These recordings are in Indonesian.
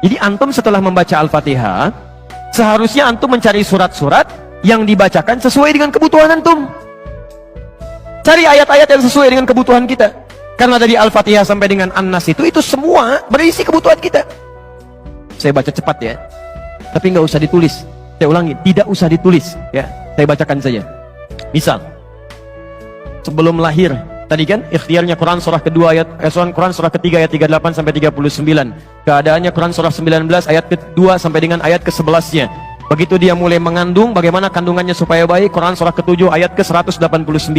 Jadi antum setelah membaca Al-Fatihah, seharusnya antum mencari surat-surat yang dibacakan sesuai dengan kebutuhan antum. Cari ayat-ayat yang sesuai dengan kebutuhan kita. Karena dari Al-Fatihah sampai dengan An-Nas itu semua berisi kebutuhan kita. Saya baca cepat ya, tapi nggak usah ditulis. Saya ulangi, tidak usah ditulis ya. Saya bacakan saja. Misal, sebelum lahir, tadi kan ikhtiarnya Quran surah kedua ayat Quran surah ketiga ayat 38 sampai 39. Keadaannya Quran surah 19 ayat kedua sampai dengan ayat ke-11-nya. Begitu dia mulai mengandung, bagaimana kandungannya supaya baik, Quran surah ke-7 ayat ke-189.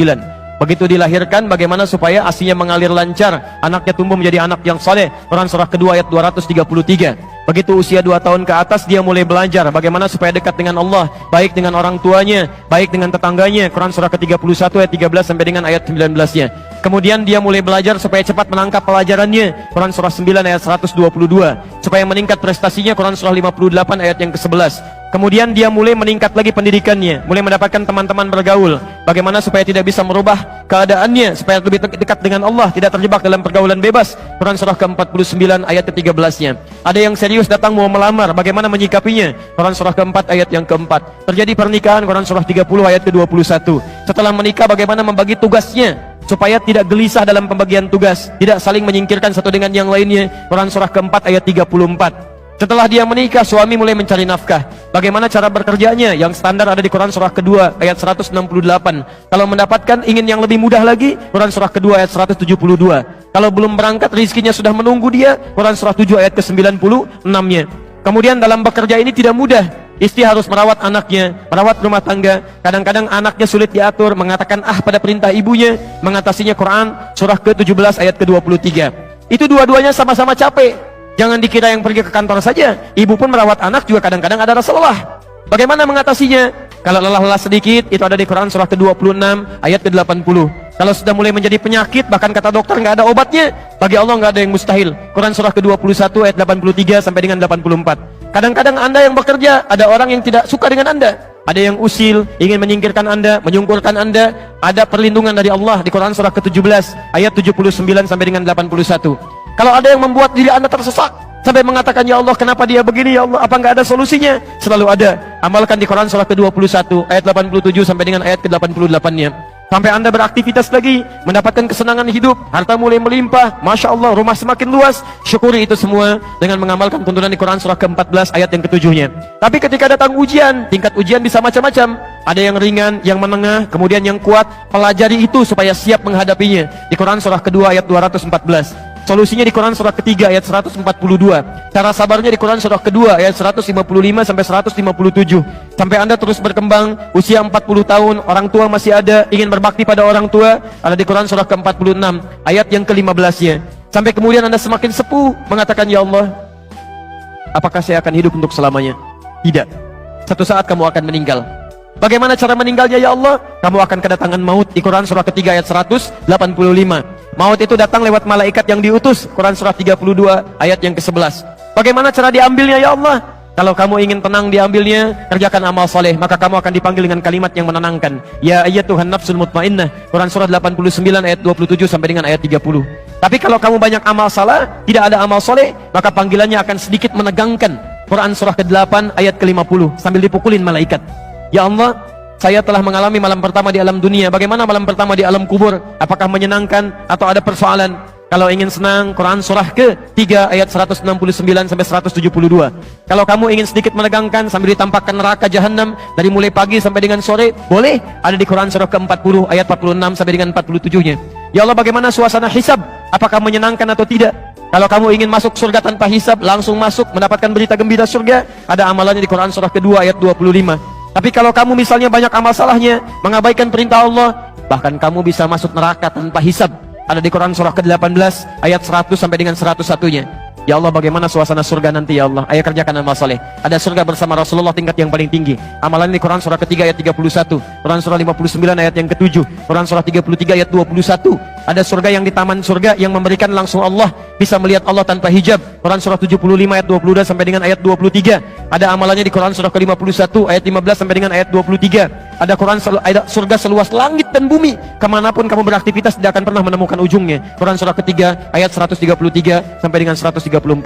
Begitu dilahirkan, bagaimana supaya ASInya mengalir lancar, anaknya tumbuh menjadi anak yang saleh, Quran surah kedua ayat 233. Begitu usia 2 tahun ke atas, dia mulai belajar bagaimana supaya dekat dengan Allah, baik dengan orang tuanya, baik dengan tetangganya, Quran surah ke-31 ayat 13 sampai dengan ayat 19-nya. Kemudian dia mulai belajar supaya cepat menangkap pelajarannya, Quran surah 9 ayat 122. Supaya meningkat prestasinya, Quran surah 58 ayat yang ke-11. Kemudian dia mulai meningkat lagi pendidikannya, mulai mendapatkan teman-teman bergaul, bagaimana supaya tidak bisa merubah keadaannya, supaya lebih dekat dengan Allah, tidak terjebak dalam pergaulan bebas, Quran surah ke-49 ayat ke-13-nya. Ada yang serius datang mau melamar, bagaimana menyikapinya, Quran surah ke-4 ayat yang ke-4. Terjadi pernikahan, Quran surah 30 ayat ke-21. Setelah menikah, bagaimana membagi tugasnya supaya tidak gelisah dalam pembagian tugas, tidak saling menyingkirkan satu dengan yang lainnya, Quran surah ke-4 ayat 34. Setelah dia menikah, suami mulai mencari nafkah. Bagaimana cara bekerjanya? Yang standar ada di Quran surah kedua ayat 168. Kalau mendapatkan ingin yang lebih mudah lagi, Quran surah kedua ayat 172. Kalau belum berangkat, rizkinya sudah menunggu dia, Quran surah 7 ayat ke-96-nya. Kemudian dalam bekerja ini tidak mudah. Istri harus merawat anaknya, merawat rumah tangga. Kadang-kadang anaknya sulit diatur, mengatakan pada perintah ibunya, mengatasinya Quran surah ke-17 ayat ke-23. Itu dua-duanya sama-sama capek. Jangan dikira yang pergi ke kantor saja, ibu pun merawat anak juga kadang-kadang ada rasa lelah. Bagaimana mengatasinya? Kalau lelah-lelah sedikit, itu ada di Quran surah ke-26 ayat ke-80. Kalau sudah mulai menjadi penyakit, bahkan kata dokter nggak ada obatnya, bagi Allah nggak ada yang mustahil. Quran surah ke-21 ayat 83 sampai dengan 84. Kadang-kadang Anda yang bekerja, ada orang yang tidak suka dengan Anda. Ada yang usil, ingin menyingkirkan Anda, menyungkurkan Anda. Ada perlindungan dari Allah di Quran surah ke-17 ayat 79 sampai dengan 81. Kalau ada yang membuat diri Anda tersesak sampai mengatakan, ya Allah kenapa dia begini, ya Allah apa nggak ada solusinya? Selalu ada. Amalkan di Quran surah ke-21 ayat 87 sampai dengan ayat ke-88-nya. Sampai Anda beraktivitas lagi, mendapatkan kesenangan hidup, harta mulai melimpah, Masya Allah, rumah semakin luas. Syukuri itu semua dengan mengamalkan tuntunan di Quran surah ke-14 ayat yang ke-7-nya. Tapi ketika datang ujian, tingkat ujian bisa macam-macam. Ada yang ringan, yang menengah, kemudian yang kuat. Pelajari itu supaya siap menghadapinya. Di Quran surah kedua ayat 214. Solusinya di Quran surah ketiga ayat 142. Cara sabarnya di Quran surah kedua ayat 155 sampai 157. Sampai Anda terus berkembang, usia 40 tahun, orang tua masih ada, ingin berbakti pada orang tua, ada di Quran surah ke-46 ayat yang ke-15-nya. Sampai kemudian Anda semakin sepuh, mengatakan, ya Allah, apakah saya akan hidup untuk selamanya? Tidak. Satu saat kamu akan meninggal. Bagaimana cara meninggalnya, ya Allah? Kamu akan kedatangan maut di Quran surah ketiga ayat 185. Maut itu datang lewat malaikat yang diutus, Quran surah 32 ayat yang ke-11. Bagaimana cara diambilnya, ya Allah? Kalau kamu ingin tenang diambilnya, kerjakan amal soleh, maka kamu akan dipanggil dengan kalimat yang menenangkan. Ya ayyatuhan nafsul mutmainnah, Quran surah 89 ayat 27 sampai dengan ayat 30. Tapi kalau kamu banyak amal salah, tidak ada amal soleh, maka panggilannya akan sedikit menegangkan. Quran surah ke-8 ayat ke-50 sambil dipukulin malaikat. Ya Allah, saya telah mengalami malam pertama di alam dunia. Bagaimana malam pertama di alam kubur? Apakah menyenangkan atau ada persoalan? Kalau ingin senang, Quran surah ke-3 ayat 169 sampai 172. Kalau kamu ingin sedikit menegangkan sambil ditampakkan neraka jahanam dari mulai pagi sampai dengan sore, boleh. Ada di Quran surah ke-40 ayat 46 sampai dengan 47-nya. Ya Allah, bagaimana suasana hisab? Apakah menyenangkan atau tidak? Kalau kamu ingin masuk surga tanpa hisab, langsung masuk mendapatkan berita gembira surga, ada amalannya di Quran surah kedua ayat 25. Tapi kalau kamu misalnya banyak amal salahnya, mengabaikan perintah Allah, bahkan kamu bisa masuk neraka tanpa hisab. Ada di Quran surah ke-18 ayat 100 sampai dengan 101-nya. Ya Allah, bagaimana suasana surga nanti, ya Allah? Ayo kerjakan amal soleh. Ada surga bersama Rasulullah tingkat yang paling tinggi. Amalan di Quran surah ketiga ayat 31, Quran surah 59 ayat yang ke-7, Quran surah 33 ayat 21. Ada surga yang di taman surga yang memberikan langsung Allah, bisa melihat Allah tanpa hijab. Quran surah 75 ayat 22 sampai dengan ayat 23. Ada amalannya di Quran surah ke-51 ayat 15 sampai dengan ayat 23. Ada surga seluas langit dan bumi. Kemanapun kamu beraktivitas tidak akan pernah menemukan ujungnya. Quran surah ketiga ayat 133 sampai dengan 134.